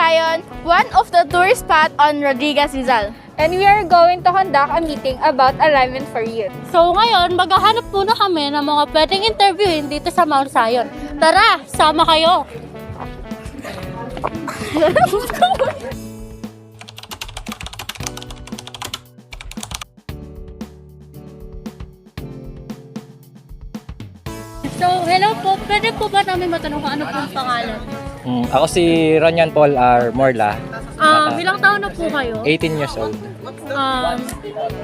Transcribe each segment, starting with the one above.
Zion, one of the tourist spot on Rodriguez Rizal. And we are going to conduct a meeting about alignment for youth. So ngayon, maghahanap muna kami ng mga pwedeng interviewin dito sa Mount Zion. Tara, sama kayo! So, hello po. Pwede po ba namin matanong kung ano po ang pangalan? Ako si Ronyan Paul R. Morla, Ilang taon na po kayo? 18 years old.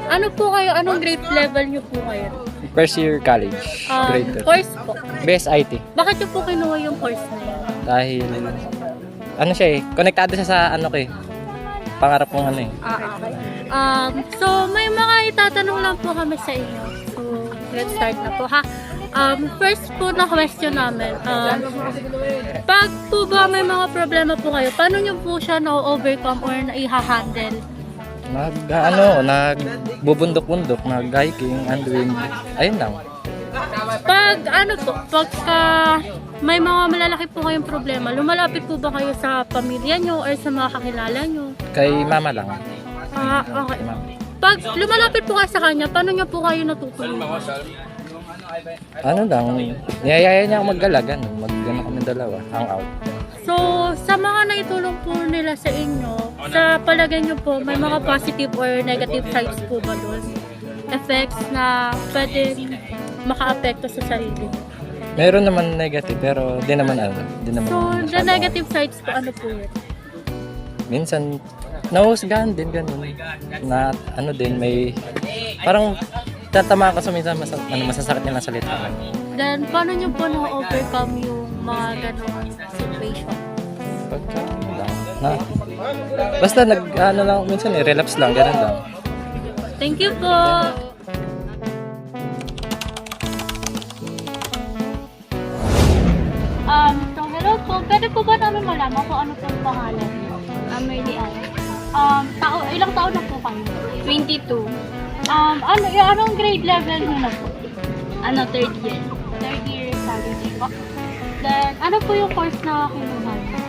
Ano po kayo? Anong grade level niyo po kayo? First year college, grade 2. Course po. Best IT. Bakit niyo po kinuha yung course na yun? Dahil, ano siya konektado siya sa ano ko pangarap kong ano Okay. So, may mga itatanong lang po kami sa inyo. So, let's start na po ha. First po na question namin, pag po ba may mga problema po kayo, paano nyo po siya na-overcome or na-i-handle? Nagbubundok-bundok, nag-hiking, unwind, ayun lang. Pagka may mga malalaki po kayong problema, lumalapit po ba kayo sa pamilya nyo or sa mga kakilala nyo? Kay mama lang. Okay. Pag lumalapit po kayo sa kanya, paano nyo po kayo natutulungan? Ano lang, niyayaya niya ako mag-gala, mag-gano kami dalawa, hang out. So, sa mga naitulong po nila sa inyo, sa palagay nyo po, may mga positive or negative sides po ba doon? Effects na pwedeng maka-apekto sa sarili. Meron naman negative, pero di naman So, the masyado. negative sides po, ano po yun? Minsan, nahusgahan din, ganun. Na, ano din, may, parang, tatama ako sa minsan, masasakit niya na salita. Then, paano nyo po na-overcome yung mga ganong situation? Pagka, basta minsan relapse lang, ganun lang. Thank you po! So, hello po. Pwede po ba namin malaman kung ano po ang pangalan? Merly Ann. Ilang taon na po kayo? 22. Anong grade level nyo na po? Third year. Third year college po. Then, ano po yung course na kinuha nyo?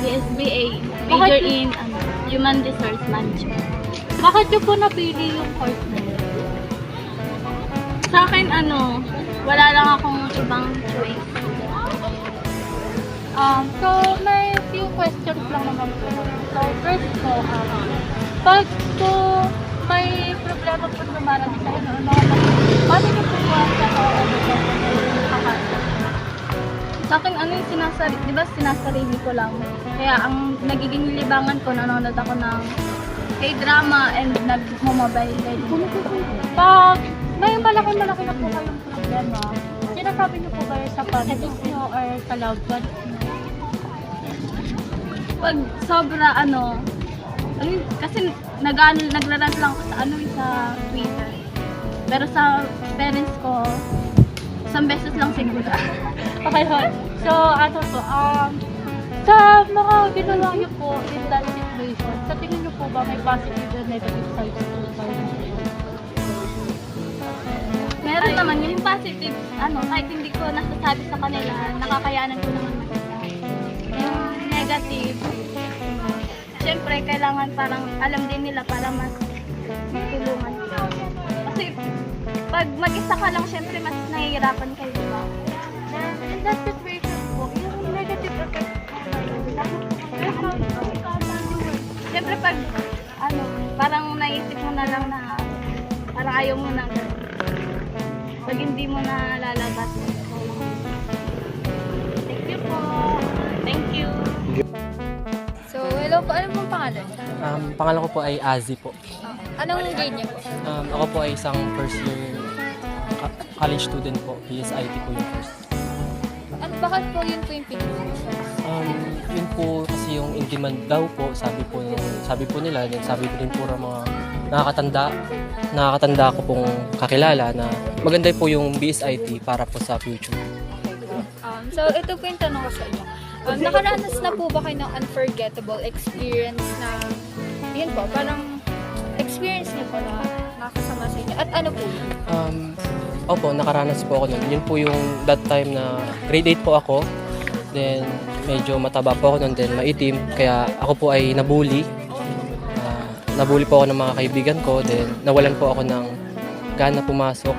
BSBA. Major in Human Resource Management. Bakit nyo po napili yung course na yun? Sa akin, wala lang akong ibang choice. So, may few questions lang naman po. So, first po, pag po may problema po dumarating sa inyo, paano nyo po ba sa Sa akin, yung di ba sinasarili ko lang. Kaya ang nagiging libangan ko, nanonood ako ng K-drama and nag-mobile legends. Pag may malaki na po kayong problema, sinasabi nyo po ba sa family nyo or sa loved ones nyo? Pag sobra, kasi nagrarant lang ako sa Twitter. Pero sa parents ko, isang beses lang siguro. Okay, hon. So, sa mga ginawa nyo po in that situation, sa tingin nyo po ba may positive and negative sides po ba? Meron naman yung positive, kahit hindi ko nasasabi sa kanila, nakakayanan ko naman mag-isa. Yung negative, syempre kailangan parang alam din nila para mas magtulungan. Kasi pag mag-isa ka lang, syempre mas nahihirapan kayo, diba? In that situation po, yung negative effect Syempre pag, parang naisip mo na lang na, parang ayaw mo na, pag hindi mo na lalabas. Thank you po. Thank you. So, hello po. Ano pong pangalan? Pangalan ko po ay Azzy po. Anong grade niyo po? Ako po ay isang first year college student po. PSIT po yung first. Bakit po yun po yung pinili? Yun po kasi yung in demand daw po, sabi po nila, then sabi ko din po ng mga nakakatanda ko pong kakilala na maganda po yung BSIT para po sa future. So, ito po yung tanong ko sa inyo. Nakaranas na po ba kayo ng unforgettable experience na, yun po, parang experience niyo po na nakakasama sa inyo? At ano po yun? Opo, nakaranas po ako nun. Yun po yung that time na grade 8 po ako. Then, medyo mataba po ako noon din, maitim. Kaya ako po ay nabully. Nabully po ako ng mga kaibigan ko. Then nawalan po ako ng gana pumasok.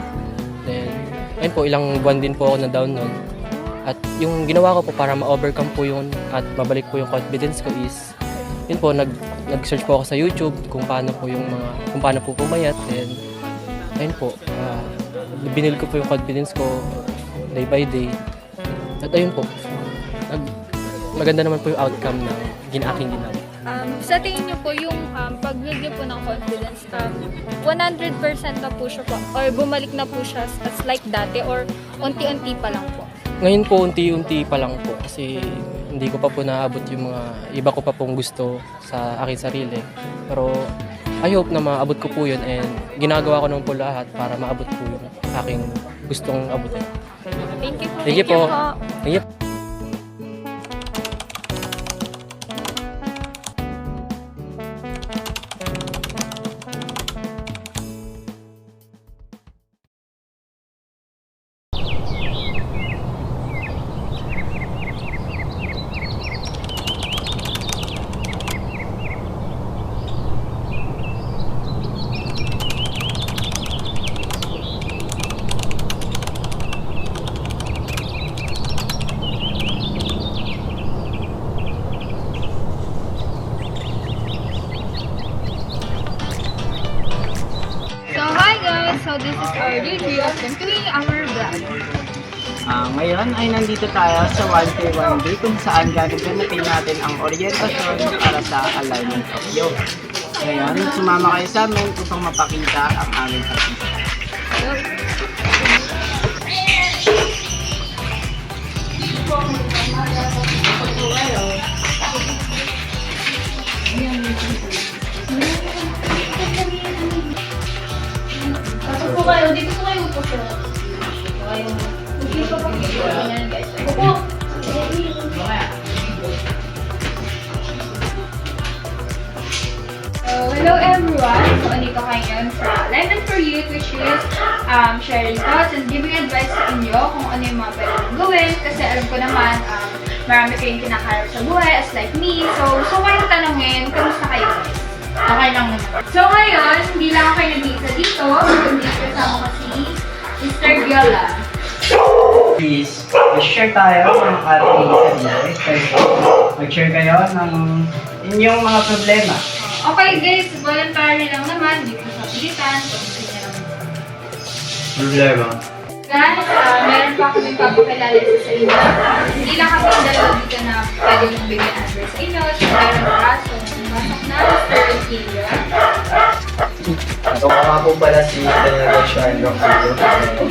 Then ayun po, ilang buwan din po ako na down noon. At yung ginawa ko po para ma-overcome po yun at mabalik po yung confidence ko is, yun po, nag-search po ako sa YouTube kung paano po pumayat. Then ayun po, binil ko po yung confidence ko day by day. At ayun po, maganda naman po yung outcome ng aking ginawa. Sa tingin niyo po yung pag-build niyo po ng confidence, 100% na po siya po, or bumalik na po siya as like dati, or unti-unti pa lang po? Ngayon po, unti-unti pa lang po kasi hindi ko pa po naabot yung mga iba ko pa pong gusto sa aking sarili. Pero I hope na maabot ko po yun, and ginagawa ko naman po lahat para maabot po yung aking gustong abutin. Thank you po. Thank you po. Thank you. So hi guys! So this is our review of continuing our vlog. Ngayon ay nandito tayo sa 1K1D kung saan gagawin natin ang orientasyon para sa alignment of yoga. Ngayon, sumama kayo sa amin upang mapakita ang aming artista. Upo kayo, dito po kayo upo sir. Hindi pa po ganyan guys. Upo! Hello everyone! So, andito kayo ngayon sa Alignment for Youth, which is sharing thoughts and giving advice sa inyo kung ano yung mga pwede nyo gawin. Kasi alam ko naman, marami kayong kinakarap sa buhay as like me. So kayong tanongin, kamusta kayo guys? Okay lang naman. So ngayon, hindi lang kayo nag-iisa dito. Kundi kasama ko si Mr. Viola. Please, mag-share tayo ng ating sarili. Mag-share kayo ng inyong mga problema. Okay guys, voluntary lang naman. Hindi ko sapilitan. Pag-isip niya lang. Problema? Guys, meron pa kami papakilala sa inyo. Hindi lang kami yung dalawa dito na pwede magbigay ng address sa inyo. So, meron braso. Masok na, Mr. Kilo. So, nga po pala si Daniel Garciano Kilo.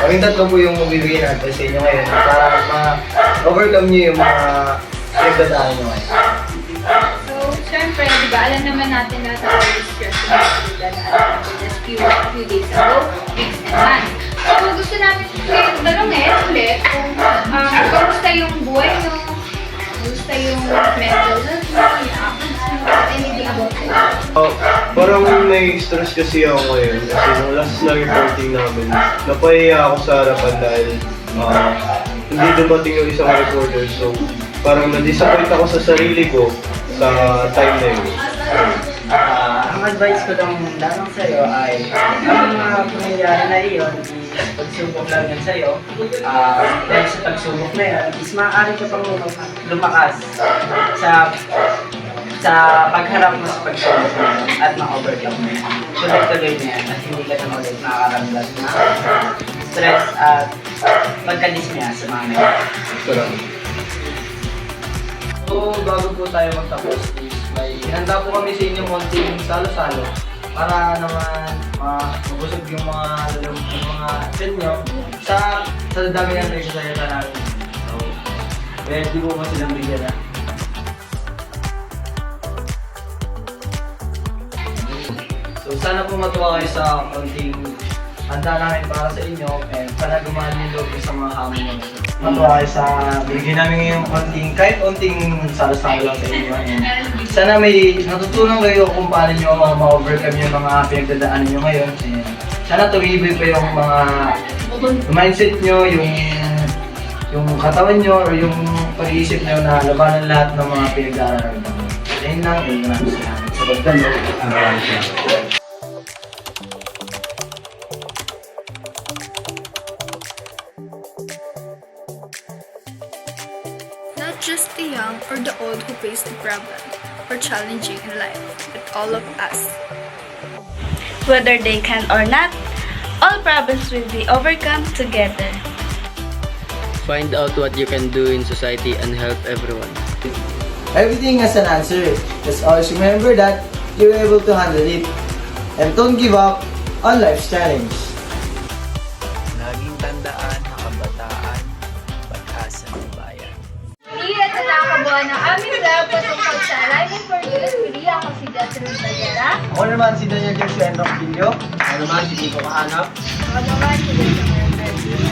Kaming tatlo po yung magbibigay natin sa inyo ngayon para ma-overcome nyo yung mga pinagdadaan nyo ngayon. So, syempre, di ba, alam naman natin na sa stress na pinagdadaan natin just few days ago, weeks and months. So, gusto namin kayong tanongin ulit kung kamusta yung buhay nyo, kamusta yung mental health nyo, yung actions nyo, anything about it. Parang may stress kasi ako ngayon kasi nung last na reporting namin, napahiya ako sa harapan dahil hindi dumating yung isang reporter. So parang na-disappoint ako sa sarili ko sa time na yun. Ang advice ko lang sa'yo ay ang mga pangyayari na iyon, pagsubok lang yan sa'yo. Dahil sa pagsubok na yan, is maaari ka pang lumakas sa pagharap mo sa pagsubok na yan at ma-overcome mo yan. Tuloy-tuloy na yan at hindi ka na ulit nakakaramdam na stress at pagkadismaya sa mga nangyayari. So, bago po tayo magtapos is may hinanda po kami sa inyo konting salo-salo para naman mabusog yung mga chat nyo sa dami ng nagsasalita namin. So, ready po ba silang bigyan na? So, sana po matuwa kayo sa konting handa namin para sa inyo and para gumahan yung loob sa mga hamon nyo. Matuwa kayo sa bigyan namin ngayong kahit konting salo-salo lang sa inyo. And sana may natutunan kayo kung paano nyo ma-overcome yung mga pinagdadaanan nyo ngayon. And sana tumibay pa yung mga mindset nyo, yung katawan nyo, or yung pag-iisip nyo na labanan lahat ng mga pinag-aaralan nyo. Ayun lang, maraming salamat sa pagdalo. Maraming salamat. Not just the young or the old who face the problem or challenging in life, but all of us. Whether they can or not, all problems will be overcome together. Find out what you can do in society and help everyone. Everything has an answer. Just always remember that you're able to handle it. And don't give up on life's challenge. Laging tandaan ang kabataan, pag-asa ng bayan. Muli at nakakabuha ng aming lab patungkol sa Alignment for Youth. Muli ako si Jocelyn Bagera. Ako naman si Daniel Joshua Enroquillo. Ako naman si Kiko Mahanap. Ako naman si Jocelyn Bagera.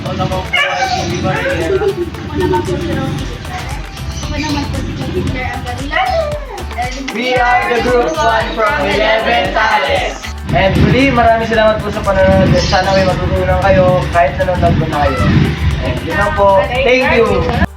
Ako naman po ay si Lima Rivera. Ako naman po si Rose. Ako naman po si Peter Agarilan. We are the group 1 from 11 Tales. And muli, maraming salamat po sa panonood. Sana may matutunan kayo kahit nanonood po na kayo. And yun lang po. Thank you!